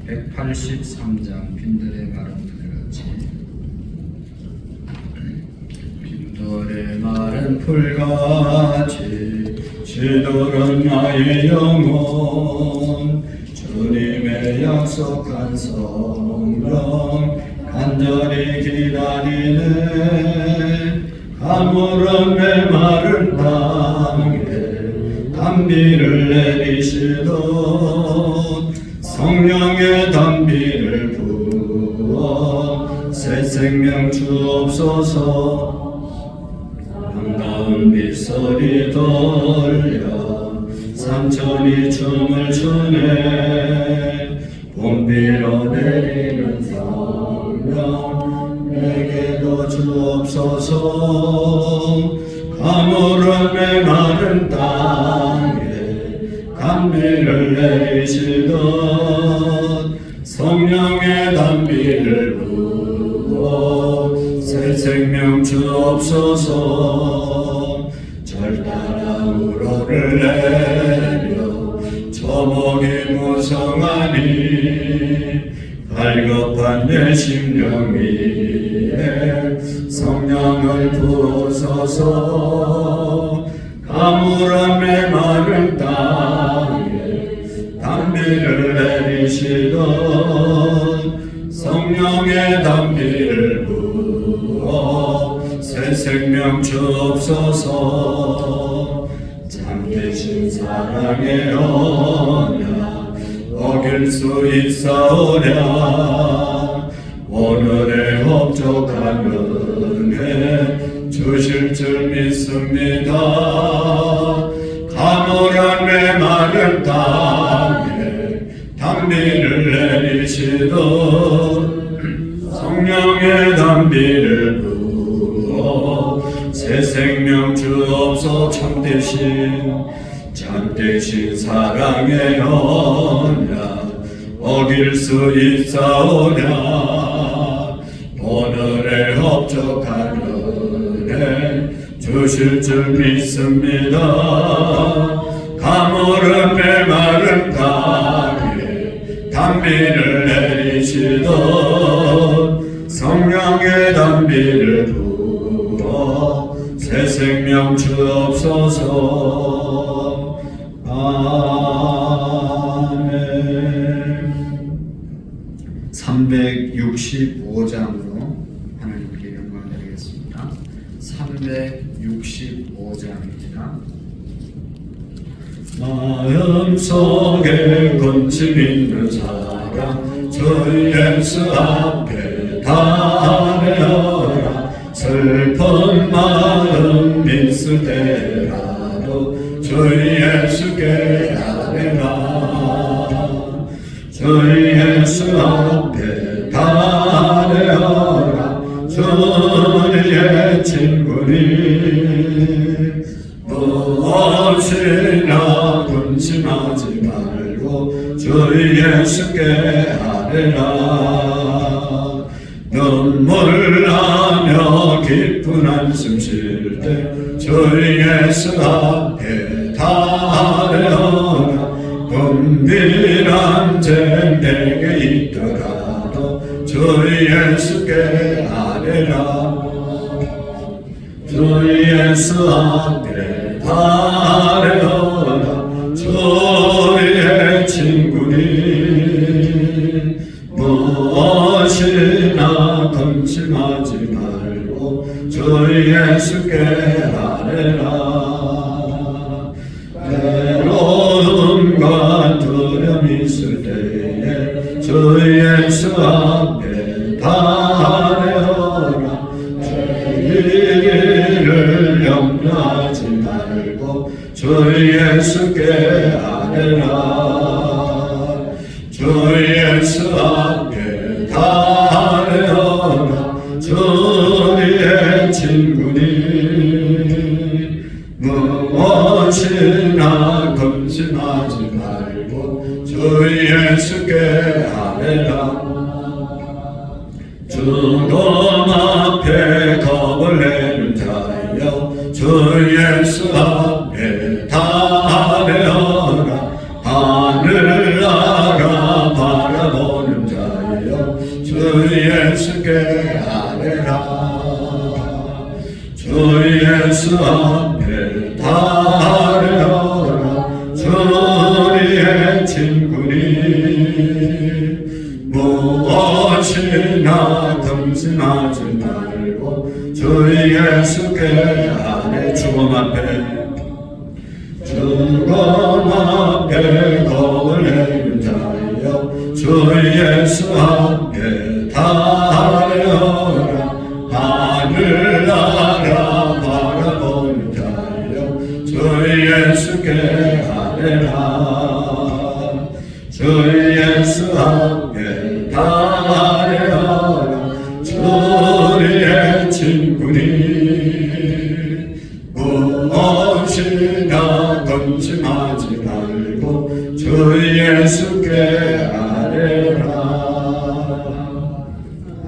183장 빈들의 말은 풀같이. 빈들의 말은 풀같이 시들은 나의 영혼. 주님의 약속한 성령 간절히 기다리네. 가물은 메마른 땅에 단비를 내리시던 성령의 단비를 부어 새 생명 주옵소서. 반가운 빗소리 돌려 산천이 춤을 추네. 봄비로 내리는 성령 내게도 주옵소서. 가물은 메마른 땅에 단비를 내리시던 성령의 단비를 부어 새 생명 주옵소서. 절따라 우로를 내려 저목이 무성하니 갈급한 내 심령 위에 성령을 부으소서. 가물은 메마른 땅에 단비를 내리시던 성령의 단비를 부어 새 생명 주옵소서. 참되신 사랑의 언약 어길 수 있사오랴. 오늘의 업적한 은혜 주실 줄 믿습니다. 가물한 메마른 땅에 단비를 내리시던 성령의 단비를 부어 새 생명 주옵소. 참되신 사랑의 언약 어길 수 있사오랴. 오늘의 업적한 은혜 주실 줄 믿습니다. 가물은 메마른 땅에 단비를 내리시던 성령의 단비를 부어 새 생명 주옵소서. 아멘. 365장으로 하나님께 영광 드리겠습니다. 365장입니다. 마음속에 근심 있는 사랑 주 예수 앞에 달려라. 슬픈 마음 있을 때라도 주 예수께 아뢰라. 주 예수 앞에 달려라. 주의 친구니 무엇이나 근심하지 말고 주 예수께 아뢰라. 눈물 나며 깊은 한숨 쉴 때 주 예수 앞에 달려라. 은밀한 죄 내게 있더라도 주 예수께 아뢰라. 주 예수 앞에 달려라. 주의 친구니 무엇이나 근심하지 말고 주 예수께 아뢰라. 외로움과 두려움이 있을 때에 주 예수 앞에 달려라. 죄를 염려하지 말고 주 예수께 아뢰라. 주 예수 앞에 달려라. 주의 친구니 무엇이나 근심하지 말고 주 예수께 아뢰라. 죽음 앞에 겁을 내는 자여 주 예수 앞에 달려라. 하늘 나라 바라보라. 예수께 아뢰라. 주 예수 앞에 다 아뢰어라. 주의 친구니 무엇이나 금심하지 말고 주 예수께 아뢰. 죽음 앞에 겁을 내는 자여 주 예수 앞에 다 아뢰어라. 하늘나라 바라보는 자여 주 예수께 아뢰라. 주 예수 앞에 다 아뢰어라. 주의 친구니 무엇이나 근심하지 말고 주 예수께 아뢰라.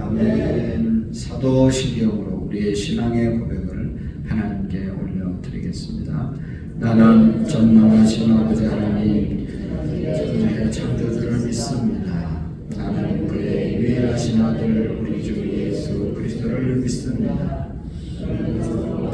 아멘. 사도신경으로 우리의 신앙의 고백을 하나님께 올려드리겠습니다. 나는 전능하신 아버지 하나님, 천지의 창조주를 믿습니다. 나는 그의 유일하신 아들 우리 주 예수 그리스도를 믿습니다.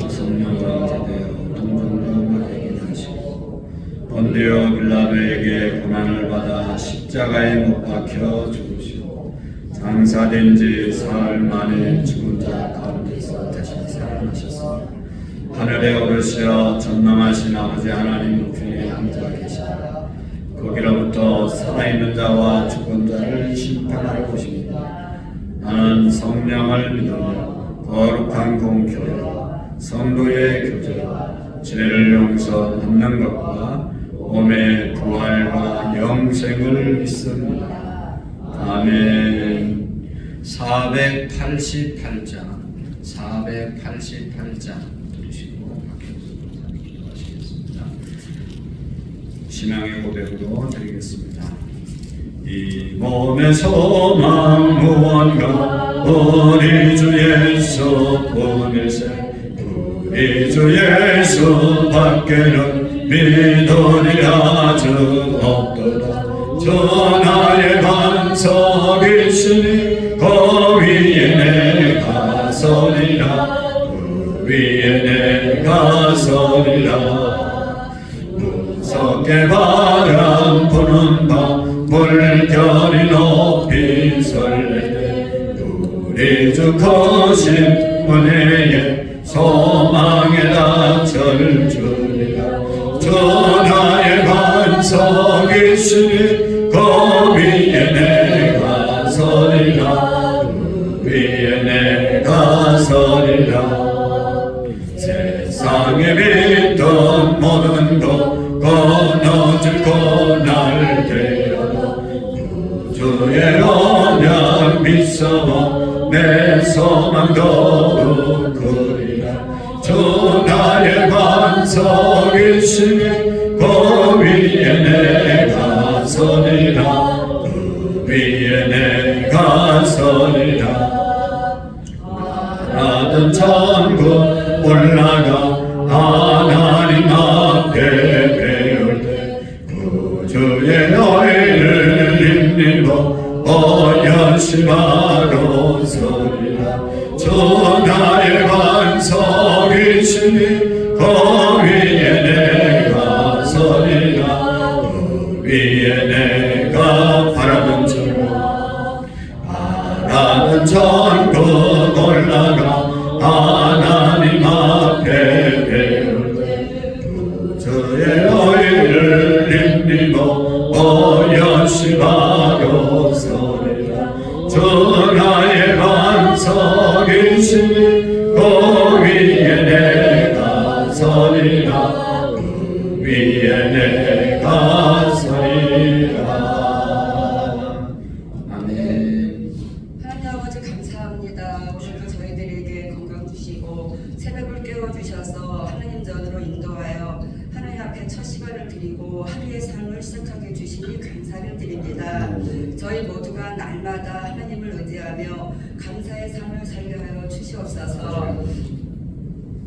성령으로 제되어 동정녀 마리아에게 나시고 본디오 빌라도에게 고난을 받아 십자가에 못 박혀 죽으시고 장사된 지 사흘 만에 죽은 자 가운데서 다시 살아나셨습니다. 하늘에 오르시어 전능하신 아버지 하나님 우편에 앉아 계시다. 거기로부터 살아있는 자와 죽은 자를 심판하러 오십니다. 나는 성령을 믿으며 거룩한 공교회와 성도의 교제와 죄를 용서받는 것과 몸의 부활과 영생을 믿습니다. 아멘. 488장 들으시고 기도하시겠습니다. 신앙의 고백으로 드리겠습니다. 이 몸의 소망 무언가 우리 주 예수 보내세. 우리 주 예수 밖에는 믿으리 아주 없도다. 주 나의 반석이시니 그 위에 내가 서리라. 그 위에 내가 서리라. 무섭게 바람 부는 밤 물결이 높이 설레네. 우리 주 거신 은혜에 소망의 낯을 주리라. 주 나의 반석이시니 그 위에 내가 서리라. 그 위에 내가 서리라. 세상에 믿던 모든 것 끊어질 고날 되어도 주의 언약 믿어 내 소망 더욱 크리라. 주 나의 반석이시니 그 위에 내가 서리라. 그 위에 내가 서리라. 나는 천국 올라가 하나님 앞에 배울 때 구주의 너희를 힘입어 연심하러 서리라. 주 나의 반석이시니 그 위에 내가 서리라. 그 위에 내가 바라는 천국 올라가 하나님 앞에 배울 때 구주의 너희를 힘입어 연심하러 서리라. 주 나의 반석이시니 그 위에 내가 서리라. 그 위에 내가 서리라. 아멘. 하나님 아버지 감사합니다. 오늘도 저희들에게 건강 주시고 새벽을 깨워주셔서 하나님 전으로 인도하여 하나님 앞에 첫 시간을 드리고 하루의 삶을 시작하게 주시니 감사를 드립니다. 저희 모두가 날마다 하나님을 의지하며 감사의 삶을 살게 하여 주시옵소서.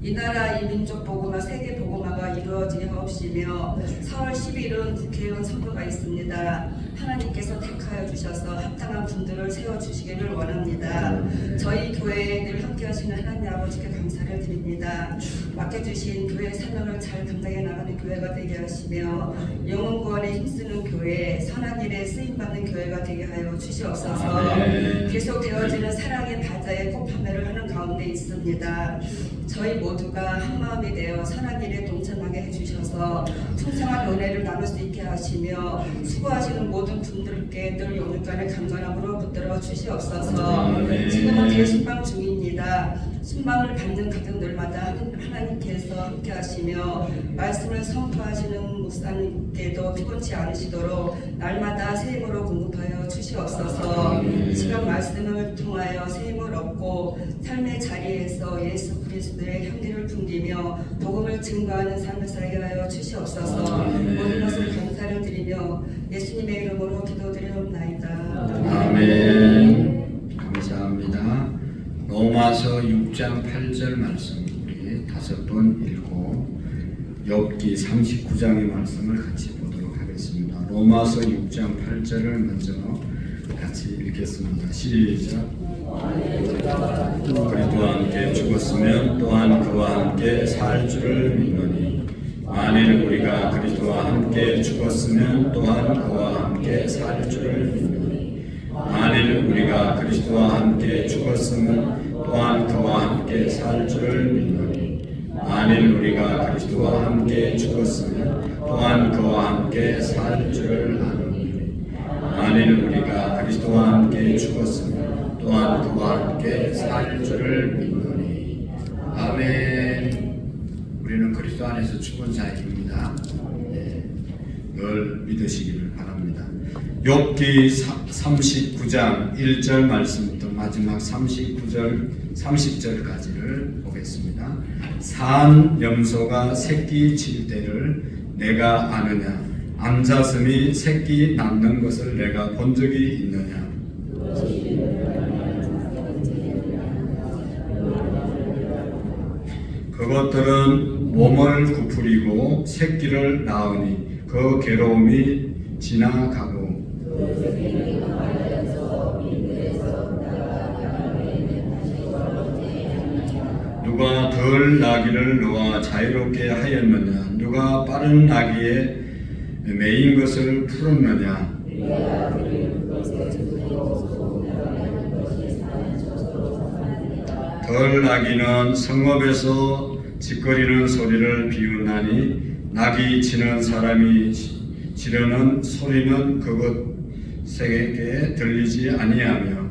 이 나라 이 민족 복음화 세계 복음화가 이루어지옵시며 4월 10일은 국회의원 선거가 있습니다. 하나님께서 택하여 주셔서 합당한 분들을 세워주시기를 원합니다. 저희 교회에 늘 함께하시는 하나님 아버지께 감사를 드립니다. 맡겨주신 교회 사명을 잘 감당해 나가는 교회가 되게 하시며 영혼 구원에 힘쓰는 교회, 선한 일에 쓰임받는 교회가 되게 하여 주시옵소서. 계속 되어지는 사랑의 바다에 꽃판매를 하는 가운데 있습니다. 저희 모두가 한마음이 되어 선한 일에 동참하게 해주셔서 풍성한 은혜를 나눌 수 있게 하시며 수고하시는 모든 분들께 늘 영육간의 강건함으로 붙들어 주시옵소서. 지금은 대신방 중입니다. 순방을 받는 가정들마다 하나님께서 함께 하시며 말씀을 선포하시는 목사님께도 피곤치 않으시도록 날마다 새 힘으로 공급하여 주시옵소서. 이 시간 말씀을 통하여 새 힘을 얻고 삶의 자리에서 예수 그리스도의 향기를 풍기며 복음을 증거하는 삶을 살게 하여 주시옵소서. 모든 것을 감사를 드리며 예수님의 이름으로 기도드리옵나이다. 아멘. 감사합니다. 로마서 6장 8절 말씀 우리 5번 읽고 욥기 39장의 말씀을 같이 보도록 하겠습니다. 로마서 6장 8절을 먼저 같이 읽겠습니다. 시작. 그리스도와 함께 죽었으면 또한 그와 함께 살 줄을 믿노니 만일 우리가 그리스도와 함께 죽었으면 또한 그와 함께 살 줄을 믿노니 만일 우리가 그리스도와 함께 죽었으면 또한 그와 함께 살 줄을 믿노니 만일 우리가 그리스도와 함께 죽었으면 또한 그와 함께 살 줄을 아노니 만일 우리가 그리스도와 함께 죽었으면 또한 그와 함께 살 줄을 믿노니. 아멘. 우리는 그리스도 안에서 죽은 자입니다. 늘 믿으시기를 바랍니다. 욥기 39장 1절 말씀부터 마지막 30절까지를 보겠습니다. 산 염소가 새끼 칠 때를 내가 아느냐? 암사슴이 새끼 낳는 것을 내가 본 적이 있느냐? 그것들은 몸을 구부리고 새끼를 낳으니 그 괴로움이 지나가고 누가 덜 나기를 놓아 자유롭게 하였느냐? 누가 빠른 나기에 매인 것을 풀었느냐? 덜 나기는 성읍에서 짓거리는 소리를 비웃나니 나기 치는 사람이 지르는 소리는 그것에게 들리지 아니하며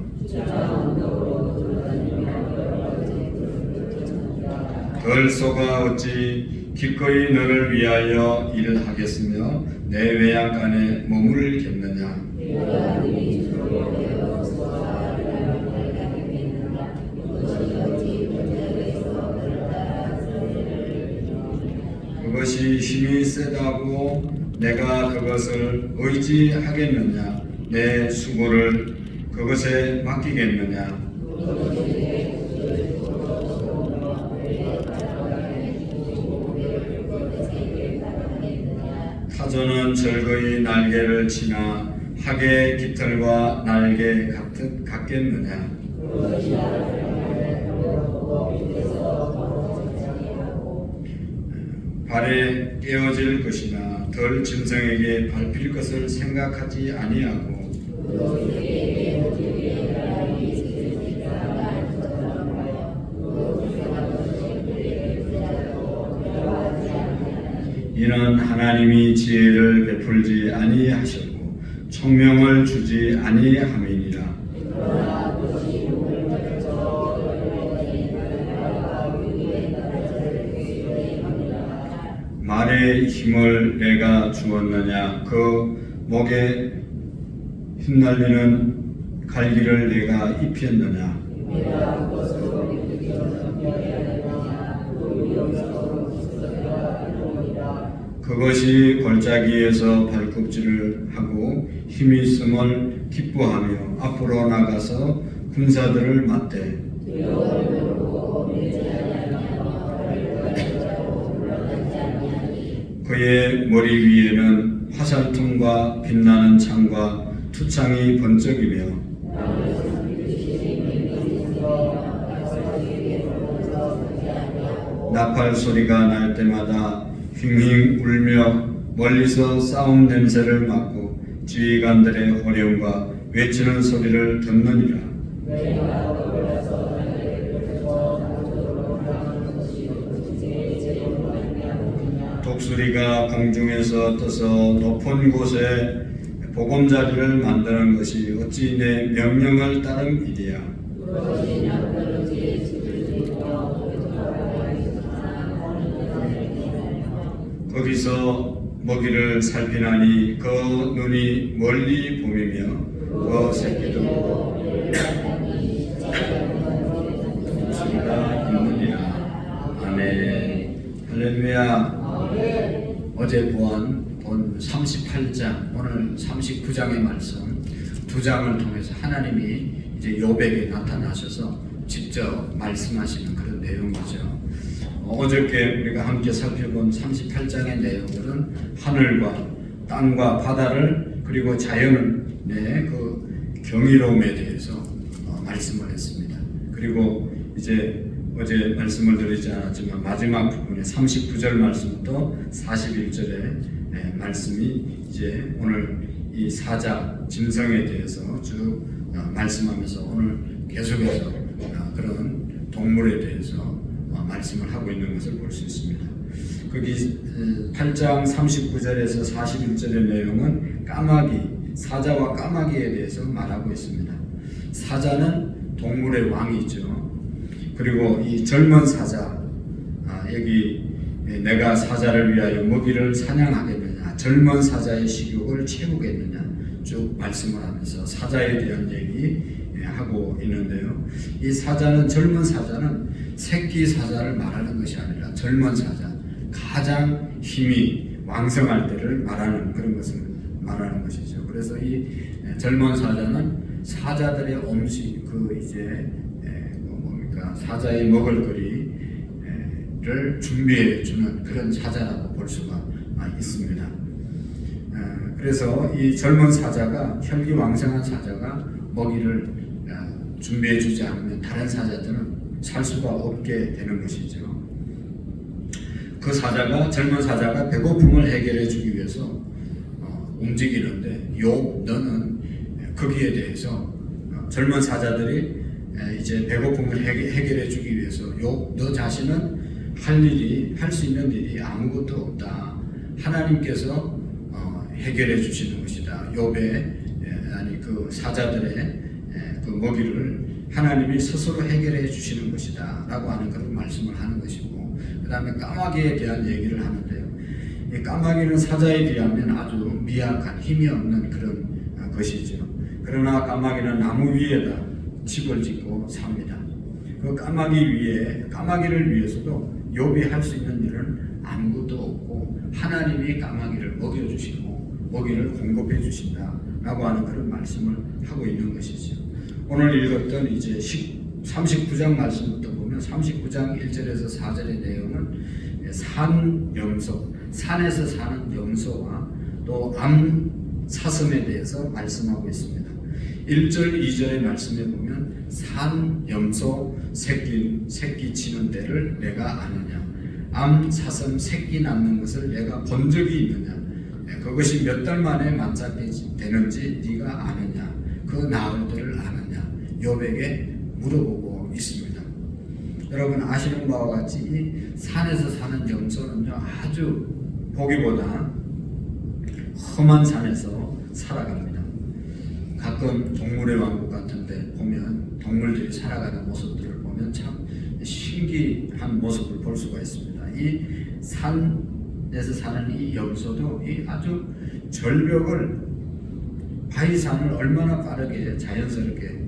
덜소가 어찌 기꺼이 너를 위하여 일하겠으며 내 외양간에 머물겠느냐? 그것이 힘이 세다고 내가 그것을 의지하겠느냐? 내 수고를 그것에 맡기겠느냐? 타조는 즐거이 날개를 치나 학의 깃털과 날개 같겠느냐? 발에 깨어질 것이나 덜 짐승에게 밟힐 것을 생각하지 아니하고 이는 하나님이 지혜를 베풀지 아니하셨고 총명을 주지 아니함이니라. 말의 힘을 내가 주었느냐? 그 목에 휘날리는 갈기를 내가 입혔느냐? 그것이 골짜기에서 발굽질을 하고 힘이 있음을 기뻐하며 앞으로 나가서 군사들을 맞대. 그의 머리 위에는 화살통과 빛나는 창과 투창이 번쩍이며 나팔 소리가 날 때마다 휭휭 울며 멀리서 싸움 냄새를 맡고 지휘관들의 호령과 외치는 소리를 듣느니라. 독수리가 공중에서 떠서 높은 곳에 보금자리를 만드는 것이 어찌 내 명령을 따른 일이야. 거기서 먹이를 살피나니 그 눈이 멀리 보이며 그 새끼도 독수리가 있느니라. 아멘. 할렐루야. 어제 본 38장, 오늘 39장의 말씀 두 장을 통해서 하나님이 이제 욥에게 나타나셔서 직접 말씀하시는 그런 내용이죠. 어저께 우리가 함께 살펴본 38장의 내용들은 하늘과 땅과 바다를 그리고 자연의 그 경이로움에 대해서 말씀을 했습니다. 그리고 이제 어제 말씀을 드리지 않았지만 마지막 부분에 39절 말씀부터 41절의 말씀이 이제 오늘 이 사자 짐승에 대해서 쭉 말씀하면서 오늘 계속해서 그런 동물에 대해서 말씀을 하고 있는 것을 볼 수 있습니다. 거기 8장 39절에서 41절의 내용은 까마귀, 사자와 까마귀에 대해서 말하고 있습니다. 사자는 동물의 왕이죠. 그리고 이 젊은 사자, 여기 내가 사자를 위하여 먹이를 사냥하겠느냐, 젊은 사자의 식욕을 채우겠느냐 쭉 말씀을 하면서 사자에 대한 얘기하고 있는데요. 이 사자는, 젊은 사자는 새끼 사자를 말하는 것이 아니라 젊은 사자, 가장 힘이 왕성할 때를 말하는 그런 것을 말하는 것이죠. 그래서 이 젊은 사자는 사자들의 음식, 그 이제 사자의 먹을거리를 준비해 주는 그런 사자라고 볼 수가 있습니다. 그래서 이 젊은 사자가, 혈기왕성한 사자가 먹이를 준비해 주지 않으면 다른 사자들은 살 수가 없게 되는 것이죠. 그 사자가, 젊은 사자가 배고픔을 해결해 주기 위해서 움직이는데, 욥 너는 거기에 대해서 젊은 사자들이 이제 배고픔을 해결해 주기 위해서 욥 너 자신은 할 수 있는 일이 아무것도 없다. 하나님께서 해결해 주시는 것이다. 욥의 아니 그 사자들의 그 먹이를 하나님이 스스로 해결해 주시는 것이다 라고 하는 그런 말씀을 하는 것이고, 그 다음에 까마귀에 대한 얘기를 하는데요. 이 까마귀는 사자에 비하면 아주 미약한, 힘이 없는 그런 것이죠. 그러나 까마귀는 나무 위에다 집을 짓고 삽니다. 그 까마귀를 위해서도 욥이 할 수 있는 일은 아무것도 없고 하나님이 까마귀를 먹여주시고 먹이를 공급해 주신다라고 하는 그런 말씀을 하고 있는 것이죠. 오늘 읽었던 이제 39장 말씀부터 보면 39장 1절에서 4절의 내용은 산염소, 산에서 사는 염소와 또 암사슴에 대해서 말씀하고 있습니다. 1절, 2절의 말씀에 보면 산염소 새끼 치는 데를 내가 아느냐, 암사슴 새끼 낳는 것을 내가 본 적이 있느냐, 그것이 몇 달 만에 만삭되는지 네가 아느냐, 그 나을 때를 아느냐, 욥에게 물어보고 있습니다. 여러분 아시는 바와 같이 이 산에서 사는 염소는요, 아주 보기보다 험한 산에서 살아갑니다. 가끔 동물의 왕국 같은데 보면 동물들이 살아가는 모습들을 보면 참 신기한 모습을 볼 수가 있습니다. 이 산에서 사는 이 염소도 이 아주 절벽을, 바위산을 얼마나 빠르게 자연스럽게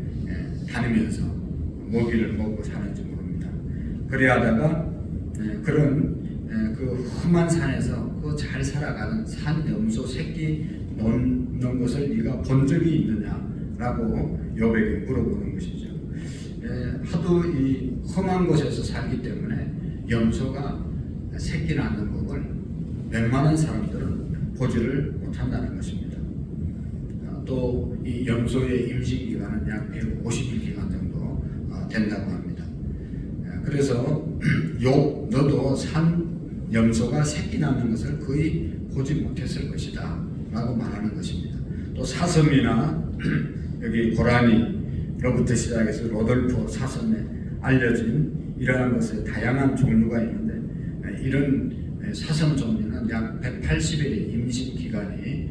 다니면서 먹이를 먹고 사는지 모릅니다. 그래 하다가 그런 그 험한 산에서 그 잘 살아가는 산염소 새끼 놓는 것을 네가 본 적이 있느냐라고 욥에게 물어보는 것이죠. 하도 이 험한 곳에서 살기 때문에 염소가 새끼 낳는 법을 웬만한 사람들은 보지를 못한다는 것입니다. 또 이 염소의 임신 기간은 약 150일 기간 정도 된다고 합니다. 그래서 너도 산 염소가 새끼 낳는 것을 거의 보지 못했을 것이다 라고 말하는 것입니다. 또 사슴이나 여기 고라니로부터 시작해서 로돌프 사슴에 알려진 이러한 것의 다양한 종류가 있는데, 이런 사슴 종류는 약 180일의 임신 기간이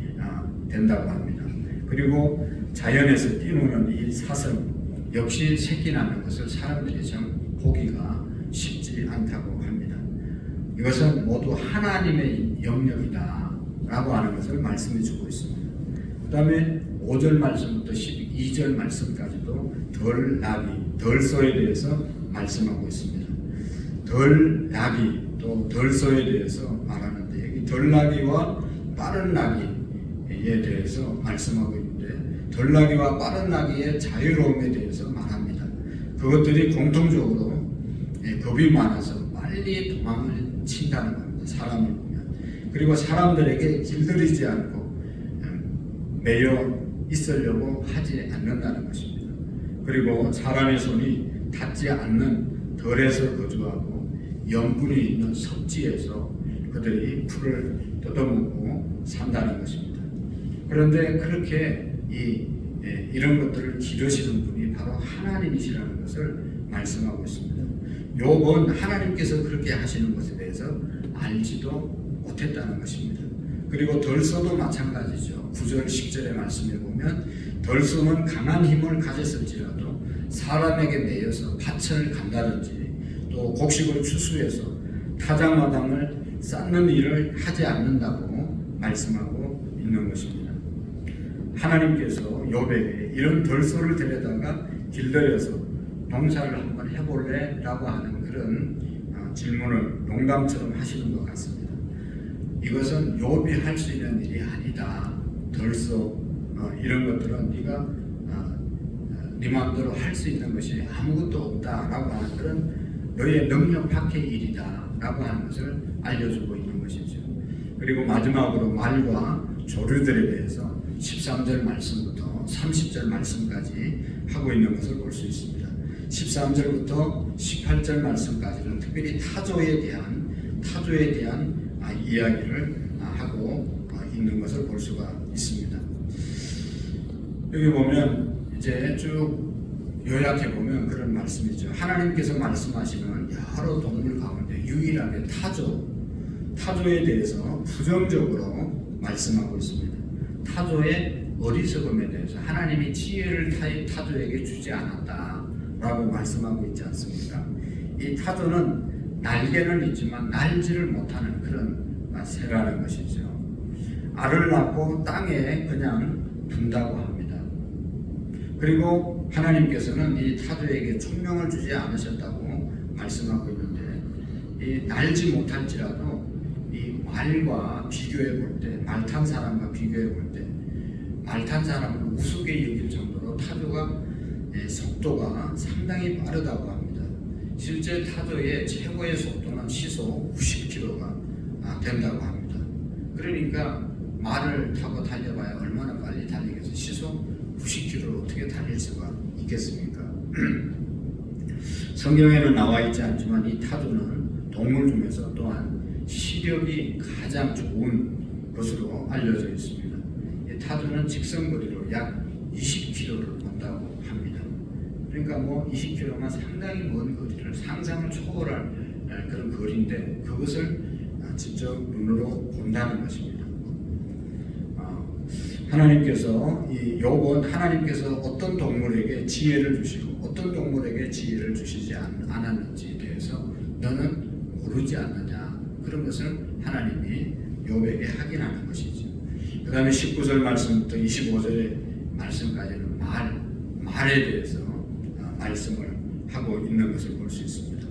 된다고 합니다. 그리고 자연에서 뛰노는 이 사슴 역시 새끼 낳는 것을 사람들이 좀 보기가 쉽지 않다고 합니다. 이것은 모두 하나님의 영역이다 라고 하는 것을 말씀해 주고 있습니다. 그 다음에 5절 말씀부터 12절 말씀까지도 덜소에 대해서 말씀하고 있습니다. 덜나기 또 덜소에 대해서 말하는데, 여기 덜나기와 빠른 나기에 대해서 말씀하고 있는데, 덜나기와 빠른 나기의 자유로움에 대해서 말합니다. 그것들이 공통적으로 겁이 많아서 빨리 도망을 친다는 겁니다. 사람을 보면. 그리고 사람들에게 길들이지 않고 매여 있으려고 하지 않는다는 것입니다. 그리고 사람의 손이 닿지 않는 덜에서 거주하고 염분이 있는 섭지에서 그들이 풀을 뜯어먹고 산다는 것입니다. 그런데 그렇게 이런 것들을 기르시는 분이 바로 하나님이시라는 것을 말씀하고 있습니다. 욥은 하나님께서 그렇게 하시는 것에 대해서 알지도 못했다는 것입니다. 그리고 덜소도 마찬가지죠. 9절 10절의 말씀에 보면 덜소는 강한 힘을 가졌을지라도 사람에게 매여서 밭을 간다든지 또 곡식을 추수해서 타작마당을 쌓는 일을 하지 않는다고 말씀하고 있는 것입니다. 하나님께서 욥에게 이런 덜소를 데려다가 길들여서 농사를 한번 해볼래? 라고 하는 그런 질문을 농담처럼 하시는 것 같습니다. 이것은 욥이 할 수 있는 일이 아니다. 덜소 이런 것들은 네가 네 마음대로 할 수 있는 것이 아무것도 없다라고 하는 그런 너의 능력 밖의 일이다 라고 하는 것을 알려주고 있는 것이죠. 그리고 마지막으로 말과 조류들에 대해서 13절 말씀부터 30절 말씀까지 하고 있는 것을 볼 수 있습니다. 13절부터 18절 말씀까지는 특별히 타조에 대한 이야기를 하고 있는 것을 볼 수가 있습니다. 여기 보면 이제 쭉 요약해 보면 그런 말씀이죠. 하나님께서 말씀하시는 여러 동물 가운데 유일하게 타조에 대해서 부정적으로 말씀하고 있습니다. 타조의 어리석음에 대해서 하나님이 지혜를 타조에게 주지 않았다라고 말씀하고 있지 않습니까? 이 타조는 날개는 있지만 날지를 못하는 그런 새라는 것이죠. 알을 낳고 땅에 그냥 둔다고 합니다. 그리고 하나님께서는 이 타조에게 총명을 주지 않으셨다고 말씀하고 있는데, 이 날지 못할지라도 이 말과 비교해 볼 때, 말 탄 사람과 비교해 볼 때 말 탄 사람을 우습게 여길 정도로 타조가 속도가 상당히 빠르다고 합니다. 실제 타조의 최고의 속도는 시속 90km가 된다고 합니다. 그러니까 말을 타고 달려봐야 얼마나 빨리 달리겠어요. 시속 90km로 어떻게 달릴 수가 있겠습니까? 성경에는 나와 있지 않지만 이 타조는 동물 중에서 또한 시력이 가장 좋은 것으로 알려져 있습니다. 이 타조는 직선거리로 약 20km를 본다고 합니다. 그러니까 20km면 상당히 먼 거리를 상상을 초월할 그런 거리인데 그것을 직접 눈으로 본다는 것입니다. 하나님께서 이 욥은 하나님께서 어떤 동물에게 지혜를 주시고 어떤 동물에게 지혜를 주시지 않았는지에 대해서 너는 모르지 않느냐, 그런 것을 하나님이 욥에게 확인하는 것이죠. 그 다음에 19절 말씀부터 25절의 말씀까지는 말에 대해서 말씀을 하고 있는 것을 볼 수 있습니다.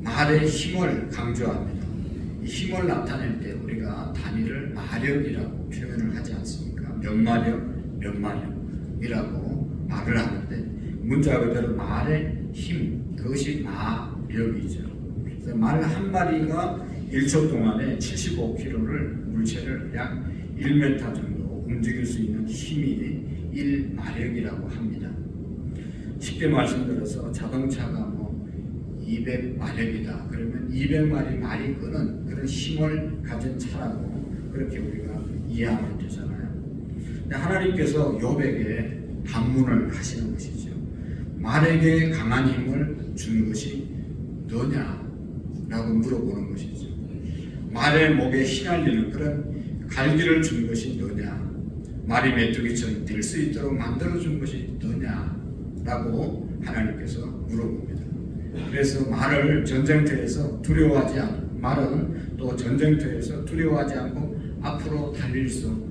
말의 힘을 강조합니다. 이 힘을 나타낼 때 우리가 단위를 마력이라고 표현을 하지 않습니까? 몇 마력이라고 말을 하는데 문자 그대로 말의 힘, 그것이 마력이죠. 그래서 말 한 마리가 1초 동안에 75kg를 물체를 약 1m 정도 움직일 수 있는 힘이 1마력이라고 합니다. 쉽게 말씀드려서 자동차가 뭐 200마력이다 그러면 200마리 말이 끄는 그런 힘을 가진 차라고 그렇게 우리가 이해하면 되잖아요. 근데 하나님께서 욥에게 반문을 하시는 것이죠. 말에게 강한 힘을 준 것이 너냐라고 물어보는 것이죠. 말의 목에 휘날리는 그런 갈기를 준 것이 너냐, 말이 메뚜기처럼 뛸 수 있도록 만들어준 것이 너냐라고 하나님께서 물어봅니다. 그래서 말은 또 전쟁터에서 두려워하지 않고 앞으로 달릴 수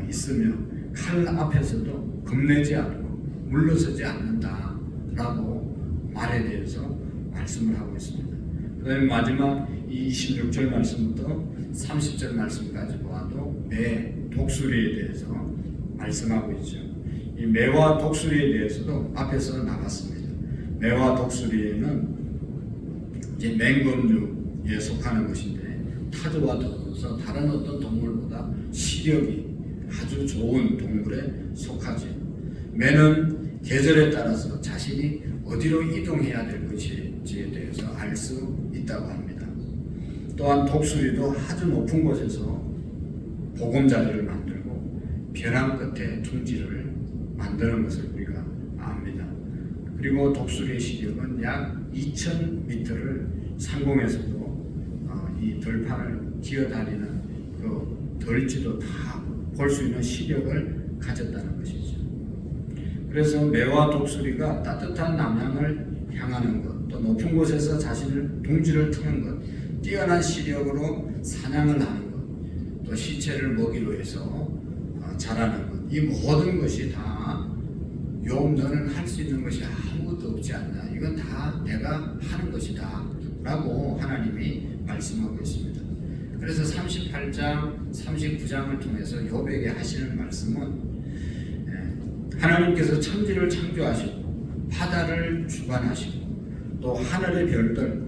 있으며 칼 앞에서도 겁내지 않고 물러서지 않는다라고 말에 대해서 말씀을 하고 있습니다. 그 다음에 마지막 26절 말씀부터 30절 말씀까지 보아도 매, 독수리에 대해서 말씀하고 있죠. 이 매와 독수리에 대해서도 앞에서 나갔습니다. 매와 독수리에는 이제 맹금류에 속하는 것인데 타조와 더불어서 다른 어떤 동물보다 시력이 아주 좋은 동물에 속하죠. 매는 계절에 따라서 자신이 어디로 이동해야 될 것인지에 대해서 알 수 있다고 합니다. 또한 독수리도 아주 높은 곳에서 보금자리를 만들고 벼랑 끝에 둥지를 만드는 것을 우리가 압니다. 그리고 독수리의 시력은 약 2000m를 상공에서도 이 들판을 기어다니는 그 덜지도 다 볼 수 있는 시력을 가졌다는 것이죠. 그래서 매와 독수리가 따뜻한 남양을 향하는 것, 또 높은 곳에서 자신을 둥지를 트는 것, 뛰어난 시력으로 사냥을 하는 것, 또 시체를 먹이로 해서 자라는 것, 이 모든 것이 다 욥 너는 할 수 있는 것이 아무것도 없지 않나, 이건 다 내가 하는 것이다 라고 하나님이 말씀하고 있습니다. 그래서 38장, 39장을 통해서 욥에게 하시는 말씀은 하나님께서 천지를 창조하시고 바다를 주관하시고 또 하늘의 별들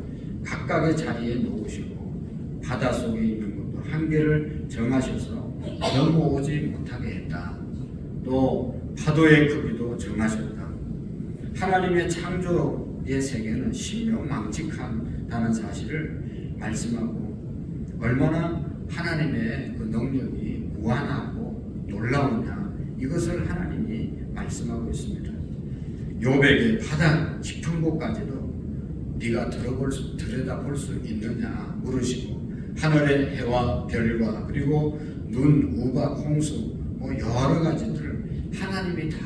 각각의 자리에 놓으시고 바다 속에 있는 것도 한계를 정하셔서 넘어오지 못하게 했다. 또 파도의 크기도 정하셨다. 하나님의 창조의 세계는 신묘망측하다는 사실을 말씀하고 얼마나 하나님의 그 능력이 무한하고 놀라우냐 이것을 하나님이 말씀하고 있습니다. 욥에게 바다 깊은 곳까지도 네가 들여다볼 수 있느냐 물으시고 하늘의 해와 별과 그리고 눈, 우박, 홍수 뭐 여러 가지들을 하나님이 다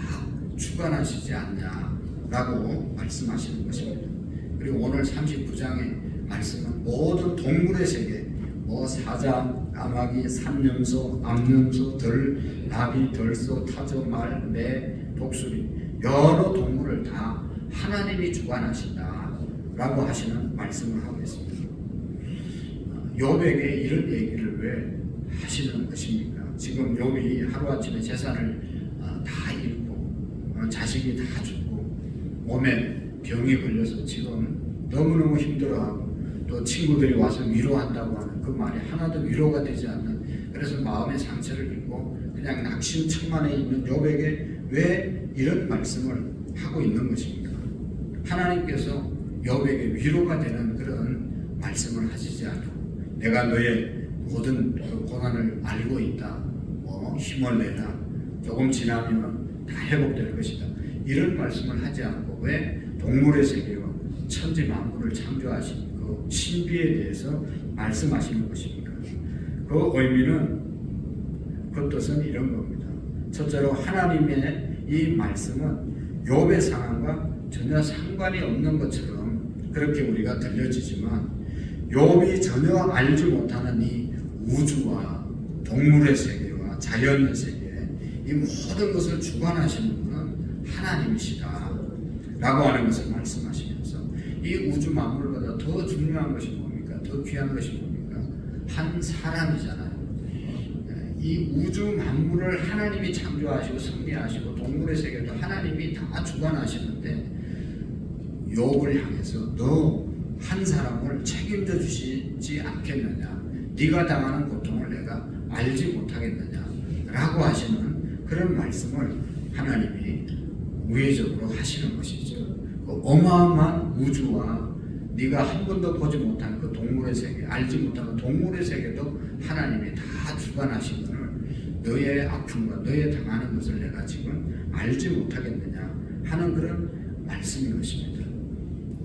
주관하시지 않냐라고 말씀하시는 것입니다. 그리고 오늘 39장의 말씀은 모든 동물의 세계 뭐 사자, 까마귀, 산염소, 암염소, 들, 나비, 들소, 타조, 말, 매, 독수리 여러 동물을 다 하나님이 주관하신다라고 하시는 말씀을 하고 있습니다. 욥에게 이런 얘기를 왜 하시는 것입니까? 지금 욥이 하루아침에 재산을 다 잃고 자식이 다 죽고 몸에 병이 걸려서 지금 너무너무 힘들어하고 또 친구들이 와서 위로한다고 하는 그 말이 하나도 위로가 되지 않는, 그래서 마음의 상처를 입고 그냥 낙심천만에 있는 욥에게 왜 이런 말씀을 하고 있는 것입니까? 하나님께서 욥에게 위로가 되는 그런 말씀을 하시지 않고 내가 너의 모든 그 고난을 알고 있다, 뭐 힘을 내라, 조금 지나면 다 회복될 것이다, 이런 말씀을 하지 않고 왜 동물의 세계와 천지 만물을 창조하신 그 신비에 대해서 말씀하시는 것입니까? 그 의미는, 그 뜻은 이런 겁니다. 첫째로 하나님의 이 말씀은 욥의 상황과 전혀 상관이 없는 것처럼 그렇게 우리가 들려지지만 욥이 전혀 알지 못하는 이 우주와 동물의 세계와 자연의 세계, 이 모든 것을 주관하시는 분은 하나님이시다 라고 하는 것을 말씀하시면서 이 우주 만물보다 더 중요한 것이 뭡니까? 더 귀한 것이 뭡니까? 한 사람이잖아요. 이 우주 만물을 하나님이 창조하시고 섭리하시고 동물의 세계도 하나님이 다 주관하시는데 욥을 향해서 너 한 사람을 책임져 주시지 않겠느냐, 네가 당하는 고통을 내가 알지 못하겠느냐, 라고 하시는 그런 말씀을 하나님이 우회적으로 하시는 것이죠. 그 어마어마한 우주와 네가 한 번도 보지 못한 그 동물의 세계, 알지 못한 그 동물의 세계도 하나님이 다 주관하신 것을 너의 아픔과 너의 당하는 것을 내가 지금 알지 못하겠느냐 하는 그런 말씀인 것입니다.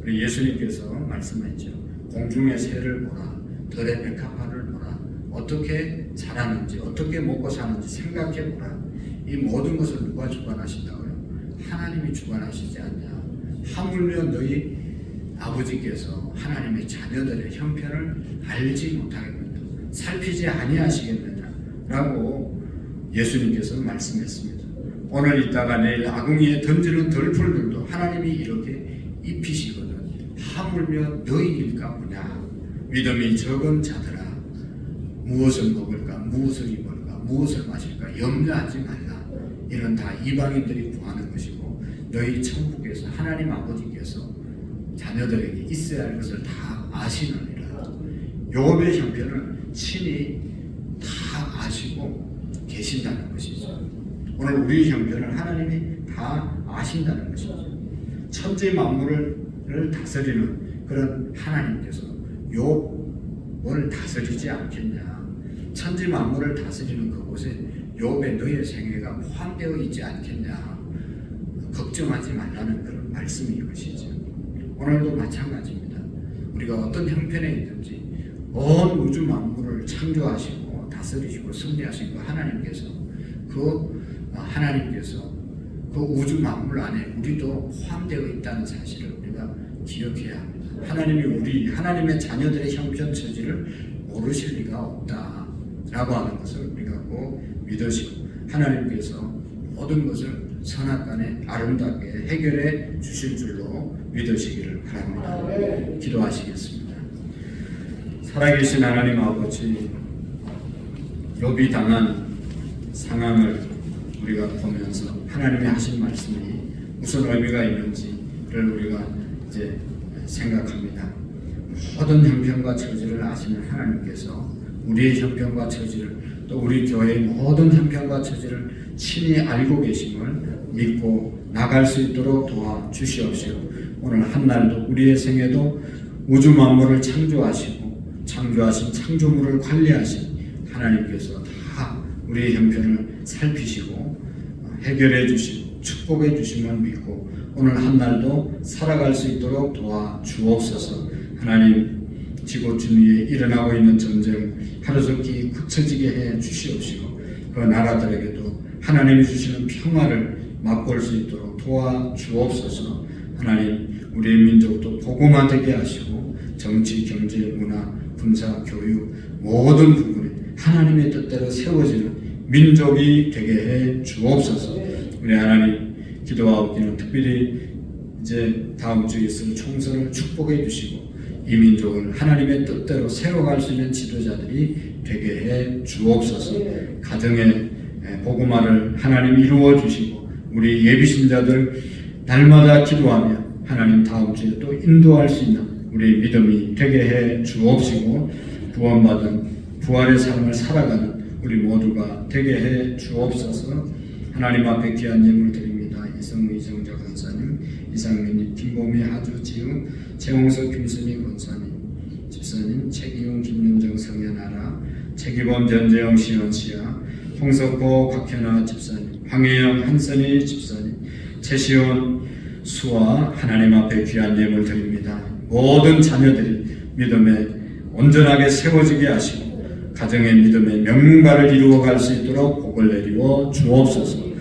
우리 예수님께서 말씀하셨죠. 공중의 새를 보라, 들의 백합화를 보라, 어떻게 자라는지 어떻게 먹고 사는지 생각해 보라. 이 모든 것을 누가 주관하신다고요? 하나님이 주관하시지 않냐. 하물며 너희 아버지께서 하나님의 자녀들의 형편을 알지 못하겠느냐, 살피지 아니하시겠느냐 라고 예수님께서 말씀했습니다. 오늘 있다가 내일 아궁이에 던지는 덜풀들도 하나님이 이렇게 입히시거든. 하물며 너희일까 보냐. 믿음이 적은 자들아, 무엇을 먹을까, 무엇을 입을까, 무엇을 마실까 염려하지 말라. 이런 다 이방인들이 구하는 것이고 너희 천부께서 하나님 아버지께서 자녀들에게 있어야 할 것을 다 아시느니라. 욥의 형편을 친히 다 아시고 계신다는 것이죠. 오늘 우리 형편을 하나님이 다 아신다는 것이죠. 천지 만물을 다스리는 그런 하나님께서 욥을 다스리지 않겠냐. 천지 만물을 다스리는 그곳에 욥의 너의 생애가 포함되어 있지 않겠냐. 걱정하지 말라는 그런 말씀인 것이죠. 오늘도 마찬가지입니다. 우리가 어떤 형편에 있든지 온 우주 만물을 창조하시고 다스리시고 섭리하시고 하나님께서 그 우주 만물 안에 우리도 포함되어 있다는 사실을 우리가 기억해야 합니다. 하나님이 하나님의 자녀들의 형편 처지를 모르실 리가 없다라고 하는 것을 우리가 꼭 믿으시고 하나님께서 모든 것을 선악간에 아름답게 해결해 주실 줄로 믿으시기를 바랍니다. 기도하시겠습니다. 살아계신 하나님 아버지, 욥이 당한 상황을 우리가 보면서 하나님이 하신 말씀이 무슨 의미가 있는지를 우리가 이제 생각합니다. 모든 형편과 처지를 아시는 하나님께서 우리의 형편과 처지를 또 우리 교회의 모든 형편과 처지를 친히 알고 계심을 믿고 나갈 수 있도록 도와주시옵시고 오늘 한날도 우리의 생애도 우주 만물을 창조하시고 창조하신 창조물을 관리하신 하나님께서 다 우리의 형편을 살피시고 해결해 주시고 축복해 주심을 믿고 오늘 한날도 살아갈 수 있도록 도와주옵소서. 하나님, 지구 주위에 일어나고 있는 전쟁 하루속히 굳혀지게 해 주시옵시고 그 나라들에게도 하나님이 주시는 평화를 맛볼 수 있도록 도와주옵소서. 하나님, 우리의 민족도 복음화 되게 하시고 정치, 경제, 문화, 군사, 교육 모든 부분에 하나님의 뜻대로 세워지는 민족이 되게 해 주옵소서. 우리 하나님, 기도하옵기는 특별히 이제 다음 주에 있을 총선을 축복해 주시고 이 민족을 하나님의 뜻대로 세워갈 수 있는 지도자들이 되게 해 주옵소서. 가정의 복음화를 하나님 이루어 주시고 우리 예비신자들 날마다 기도하며 하나님 다음 주에 또 인도할 수 있는 우리 믿음이 되게 해 주옵시고 구원받은 부활의 삶을 살아가는 우리 모두가 되게 해 주옵소서. 하나님 앞에 귀한 예물 드립니다. 이성우 이정자 권사님, 이상민님, 김보미 하주 지우, 최홍석 김순희 권사님, 집사님, 최기용 김윤정 성현아라, 최기범 전재영 시원시아, 홍석호 곽현아 집사님, 황혜영 한선희 집사님, 최시원 수와 하나님 앞에 귀한 예물 드립니다. 모든 자녀들이 믿음에 온전하게 세워지게 하시고 가정의 믿음의 명문가를 이루어갈 수 있도록 복을 내리워 주옵소서.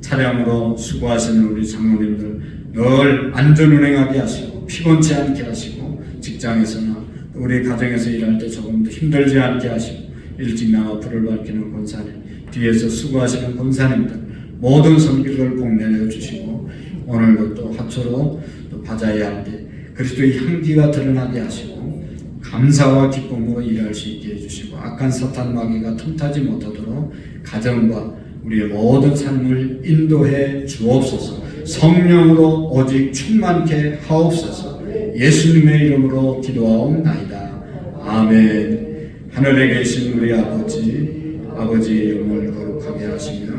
차량으로 수고하시는 우리 장로님들 늘 안전운행하게 하시고 피곤치 않게 하시고 직장에서나 우리 가정에서 일할 때 조금 더 힘들지 않게 하시고 일찍 나와 불을 밝히는 권사님, 뒤에서 수고하시는 권사님들 모든 성기를 복내려 주시고 오늘도 또 화초로 또 바자회 할 때 그리스도의 향기가 드러나게 하시고 감사와 기쁨으로 일할 수 있게 해주시고 악한 사탄 마귀가 틈타지 못하도록 가정과 우리의 모든 삶을 인도해 주옵소서. 성령으로 오직 충만케 하옵소서. 예수님의 이름으로 기도하옵나이다. 아멘. 하늘에 계신 우리 아버지, 아버지의 이름을 거룩하게 시작하게 하시며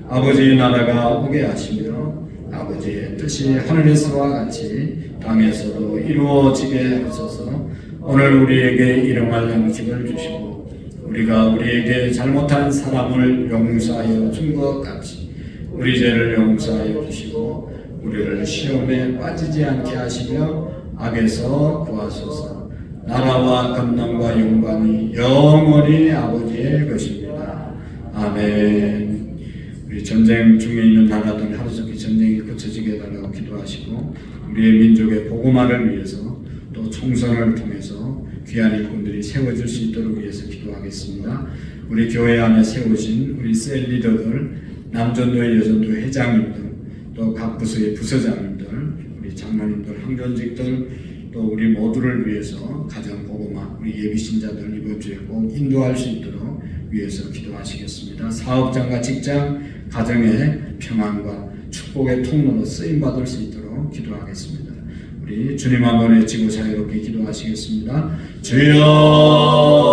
아버지의 나라가 오게 하시며 아버지의 뜻이 하늘에서와 같이 땅에서도 이루어지게 하소서. 오늘 우리에게 일용할 양식을 주시고 우리가 우리에게 잘못한 사람을 용서하여 준 것 같이 우리 죄를 용서하여 주시고 우리를 시험에 빠지지 않게 하시며 악에서 구하소서. 나라와 권능과 영광이 영원히 아버지의 것입니다. 아멘. 우리 전쟁 중에 있는 나라들 하루속히 전쟁이 그쳐지게 해달라고 기도하시고 우리의 민족의 복음화를 위해서 또 총선을 통해서 귀한 일꾼들이 세워질 수 있도록 위해서 기도하겠습니다. 우리 교회 안에 세우신 우리 셀 리더들, 남전도회 여전도회 회장님들, 또 각 부서의 부서장님들, 우리 장로님들, 항전직들, 또 우리 모두를 위해서 가정 복음화, 우리 예비 신자들 이번 주에 꼭 인도할 수 있도록 위해서 기도하시겠습니다. 사업장과 직장, 가정의 평안과 축복의 통로로 쓰임 받을 수 있도록 기도하겠습니다. 우리 주님 한번 외치고 자유롭게 기도하시겠습니다. 주여.